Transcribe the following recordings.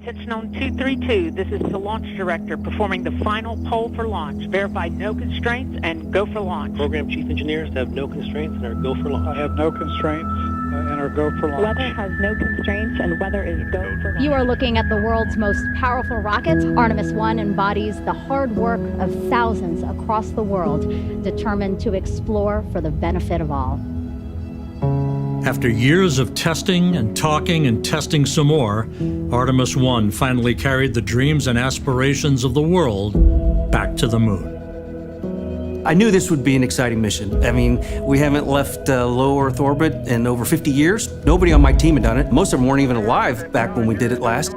Sentinel 232, this is the launch director performing the final poll for launch. Verify no constraints and go for launch. Program chief engineers have no constraints and are go for launch. I have no constraints and are go for launch. Weather has no constraints and weather is go for launch. You are looking at the world's most powerful rocket. Artemis I embodies the hard work of thousands across the world, determined to explore for the benefit of all. After years of testing and talking and testing some more, Artemis I finally carried the dreams and aspirations of the world back to the moon. I knew this would be an exciting mission. I mean, we haven't left low Earth orbit in over 50 years. Nobody on my team had done it. Most of them weren't even alive back when we did it last.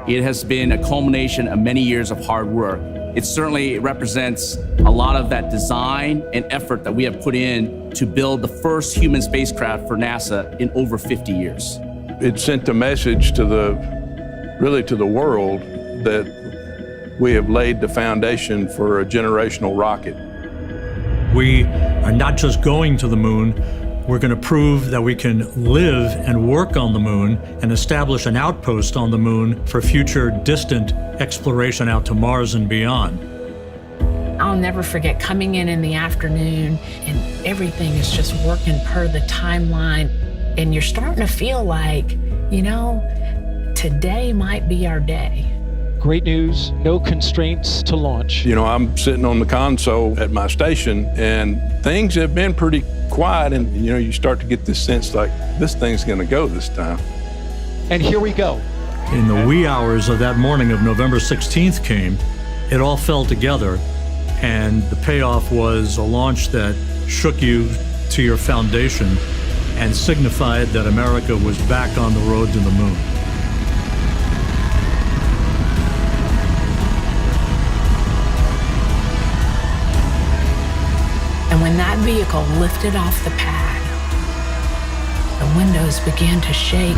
It has been a culmination of many years of hard work. It certainly represents a lot of that design and effort that we have put in to build the first human spacecraft for NASA in over 50 years. It sent a message to the world that we have laid the foundation for a generational rocket. We are not just going to the moon, we're going to prove that we can live and work on the moon and establish an outpost on the moon for future distant exploration out to Mars and beyond. I'll never forget coming in the afternoon and everything is just working per the timeline. And you're starting to feel like, you know, today might be our day. Great news, no constraints to launch. You know, I'm sitting on the console at my station and things have been pretty quiet and, you know, you start to get this sense like this thing's gonna go this time. And here we go. In the wee hours of that morning of November 16th came, it all fell together, and the payoff was a launch that shook you to your foundation and signified that America was back on the road to the moon. And when that vehicle lifted off the pad, the windows began to shake.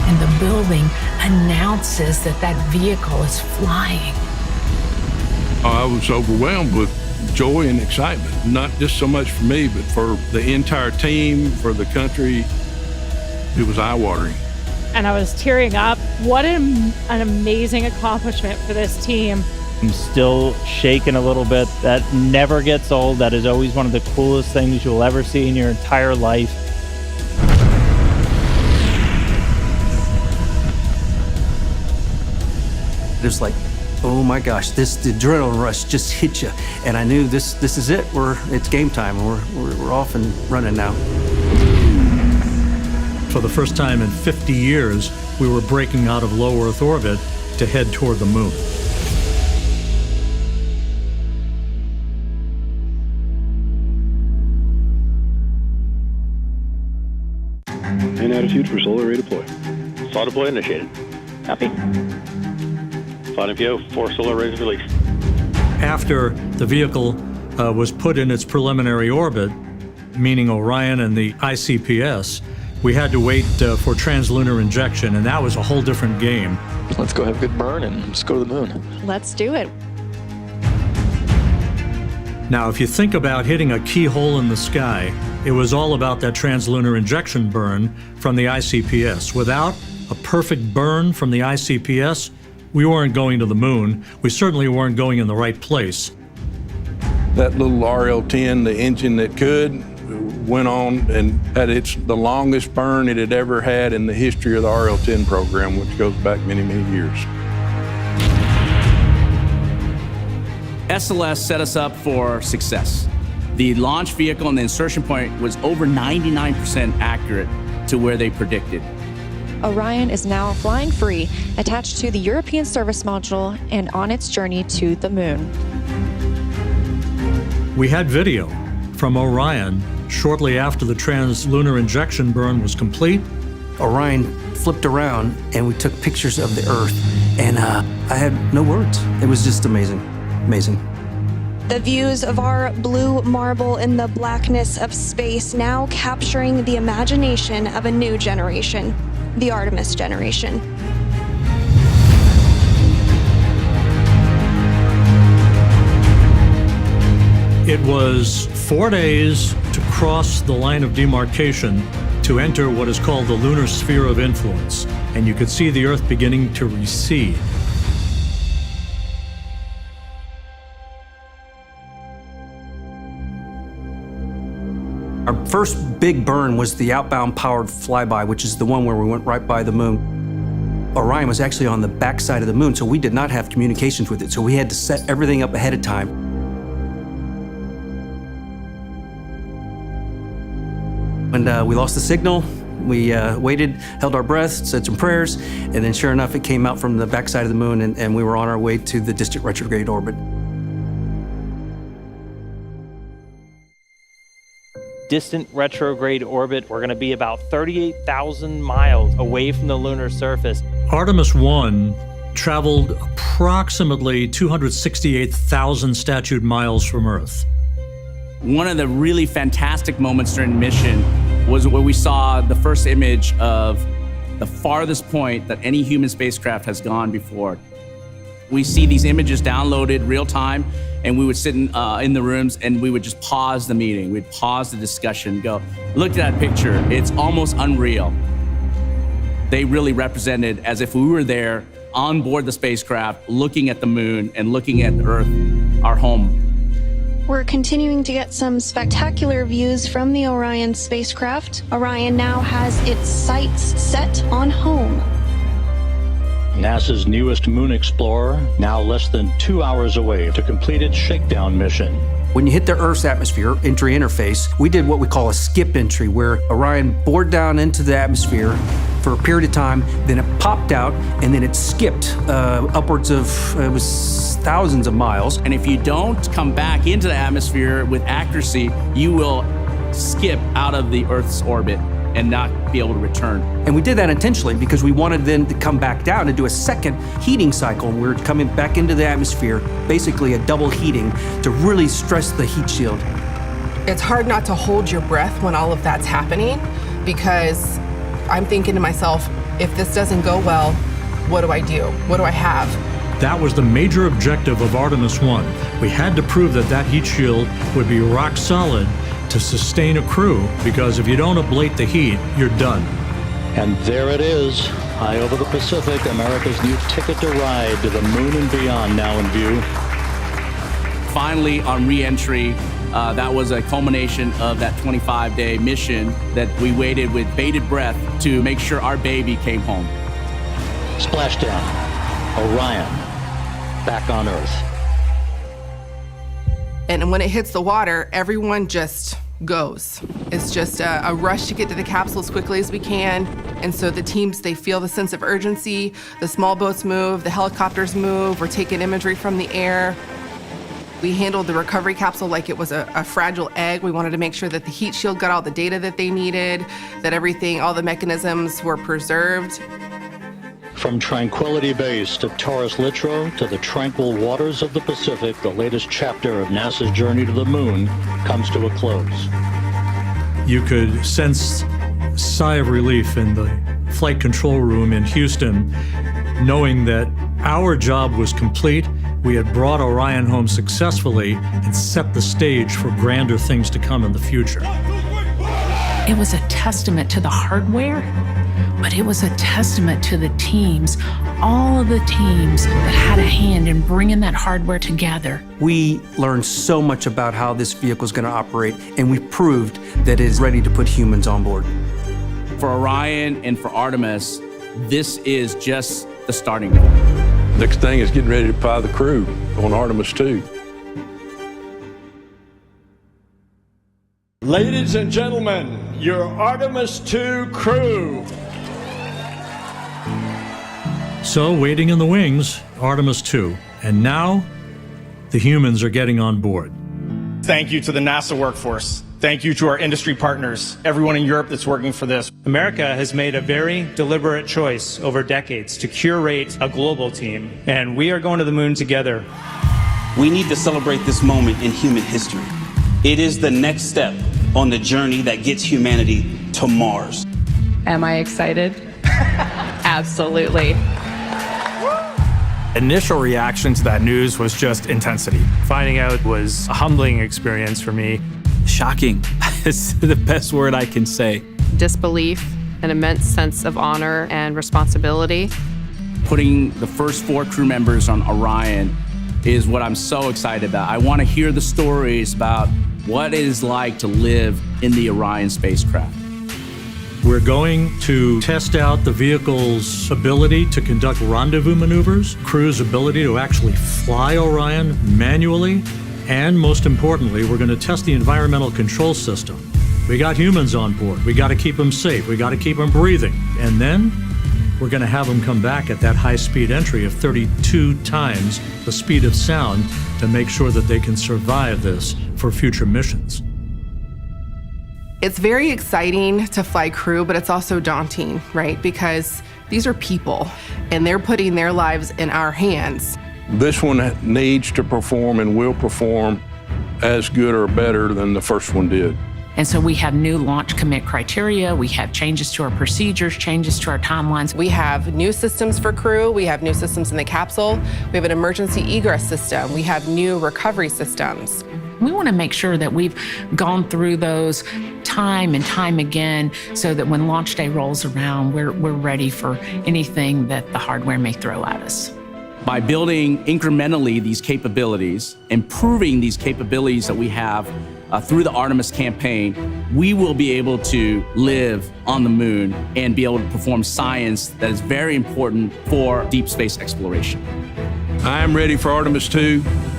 And the building announces that that vehicle is flying. I was overwhelmed with joy and excitement, not just so much for me, but for the entire team, for the country. It was eye-watering. And I was tearing up. What an amazing accomplishment for this team. I'm still shaking a little bit. That never gets old. That is always one of the coolest things you'll ever see in your entire life. It was like, oh my gosh, the adrenaline rush just hit you. And I knew this is it. It's game time. We're off and running now. For the first time in 50 years, we were breaking out of low Earth orbit to head toward the moon. And attitude for solar array deploy. Saw deploy initiated. Copy. Flight MPO, 4 solar arrays released. After the vehicle was put in its preliminary orbit, meaning Orion and the ICPS, we had to wait for translunar injection, and that was a whole different game. Let's go have a good burn and just go to the moon. Let's do it. Now, if you think about hitting a keyhole in the sky, it was all about that translunar injection burn from the ICPS. Without a perfect burn from the ICPS, we weren't going to the moon. We certainly weren't going in the right place. That little RL-10, the engine that could, went on and had the longest burn it had ever had in the history of the RL-10 program, which goes back many, many years. SLS set us up for success. The launch vehicle and the insertion point was over 99% accurate to where they predicted. Orion is now flying free, attached to the European service module and on its journey to the moon. We had video from Orion shortly after the translunar injection burn was complete. Orion flipped around and we took pictures of the Earth, and I had no words. It was just amazing, amazing. The views of our blue marble in the blackness of space, now capturing the imagination of a new generation, the Artemis generation. It was 4 days to cross the line of demarcation to enter what is called the lunar sphere of influence, and you could see the Earth beginning to recede. Our first big burn was the outbound powered flyby, which is the one where we went right by the moon. Orion was actually on the backside of the moon, so we did not have communications with it, so we had to set everything up ahead of time. When we lost the signal, we waited, held our breath, said some prayers, and then sure enough, it came out from the backside of the moon, and we were on our way to the distant retrograde orbit. Distant retrograde orbit, we're going to be about 38,000 miles away from the lunar surface. Artemis I traveled approximately 268,000 statute miles from Earth. One of the really fantastic moments during the mission was where we saw the first image of the farthest point that any human spacecraft has gone before. We see these images downloaded real time, and we would sit in the rooms and we would just pause the meeting. We'd pause the discussion, go, look at that picture. It's almost unreal. They really represented as if we were there on board the spacecraft, looking at the moon and looking at the Earth, our home. We're continuing to get some spectacular views from the Orion spacecraft. Orion now has its sights set on home. NASA's newest moon explorer, now less than 2 hours away to complete its shakedown mission. When you hit the Earth's atmosphere, entry interface, we did what we call a skip entry, where Orion bored down into the atmosphere for a period of time, then it popped out, and then it skipped upwards of, it was thousands of miles. And if you don't come back into the atmosphere with accuracy, you will skip out of the Earth's orbit and not be able to return. And we did that intentionally because we wanted then to come back down and do a second heating cycle. We're coming back into the atmosphere, basically a double heating to really stress the heat shield. It's hard not to hold your breath when all of that's happening, because I'm thinking to myself, if this doesn't go well, what do I do? What do I have? That was the major objective of Artemis I. We had to prove that that heat shield would be rock solid to sustain a crew, because if you don't ablate the heat, you're done. And there it is, high over the Pacific, America's new ticket to ride to the moon and beyond now in view. Finally, on re-entry, that was a culmination of that 25-day mission that we waited with bated breath to make sure our baby came home. Splashdown, Orion, back on Earth. And when it hits the water, everyone just goes. It's just a rush to get to the capsule as quickly as we can. And so the teams, they feel the sense of urgency. The small boats move, the helicopters move, we're taking imagery from the air. We handled the recovery capsule like it was a fragile egg. We wanted to make sure that the heat shield got all the data that they needed, that everything, all the mechanisms were preserved. From Tranquility Base to Taurus Littrow to the tranquil waters of the Pacific, the latest chapter of NASA's journey to the moon comes to a close. You could sense a sigh of relief in the flight control room in Houston, knowing that our job was complete. We had brought Orion home successfully and set the stage for grander things to come in the future. It was a testament to the hardware, but it was a testament to the teams, all of the teams that had a hand in bringing that hardware together. We learned so much about how this vehicle is going to operate, and we proved that it is ready to put humans on board. For Orion and for Artemis, this is just the starting point. Next thing is getting ready to fly the crew on Artemis II. Ladies and gentlemen, your Artemis II crew. So, waiting in the wings, Artemis II. And now, the humans are getting on board. Thank you to the NASA workforce. Thank you to our industry partners, everyone in Europe that's working for this. America has made a very deliberate choice over decades to curate a global team, and we are going to the moon together. We need to celebrate this moment in human history. It is the next step on the journey that gets humanity to Mars. Am I excited? Absolutely. Initial reaction to that news was just intensity. Finding out was a humbling experience for me. Shocking is the best word I can say. disbelief, an immense sense of honor and responsibility. Putting the first 4 crew members on Orion is what I'm so excited about. I want to hear the stories about what it is like to live in the Orion spacecraft. We're going to test out the vehicle's ability to conduct rendezvous maneuvers, crew's ability to actually fly Orion manually, and most importantly, we're going to test the environmental control system. We got humans on board. We got to keep them safe. We got to keep them breathing. And then we're going to have them come back at that high-speed entry of 32 times the speed of sound to make sure that they can survive this for future missions. It's very exciting to fly crew, but it's also daunting, right? Because these are people, and they're putting their lives in our hands. This one needs to perform and will perform as good or better than the first one did. And so we have new launch commit criteria, we have changes to our procedures, changes to our timelines. We have new systems for crew, we have new systems in the capsule, we have an emergency egress system, we have new recovery systems. We want to make sure that we've gone through those time and time again so that when launch day rolls around, we're ready for anything that the hardware may throw at us. By building incrementally these capabilities, improving these capabilities that we have through the Artemis campaign, we will be able to live on the moon and be able to perform science that is very important for deep space exploration. I am ready for Artemis II.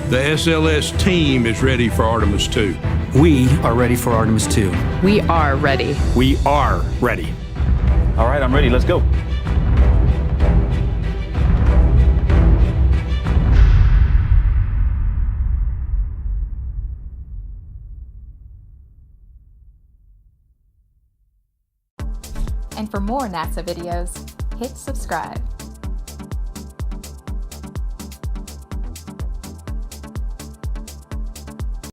The SLS team is ready for Artemis II. We are ready for Artemis II. We are ready. We are ready. All right, I'm ready. Let's go. And for more NASA videos, hit subscribe.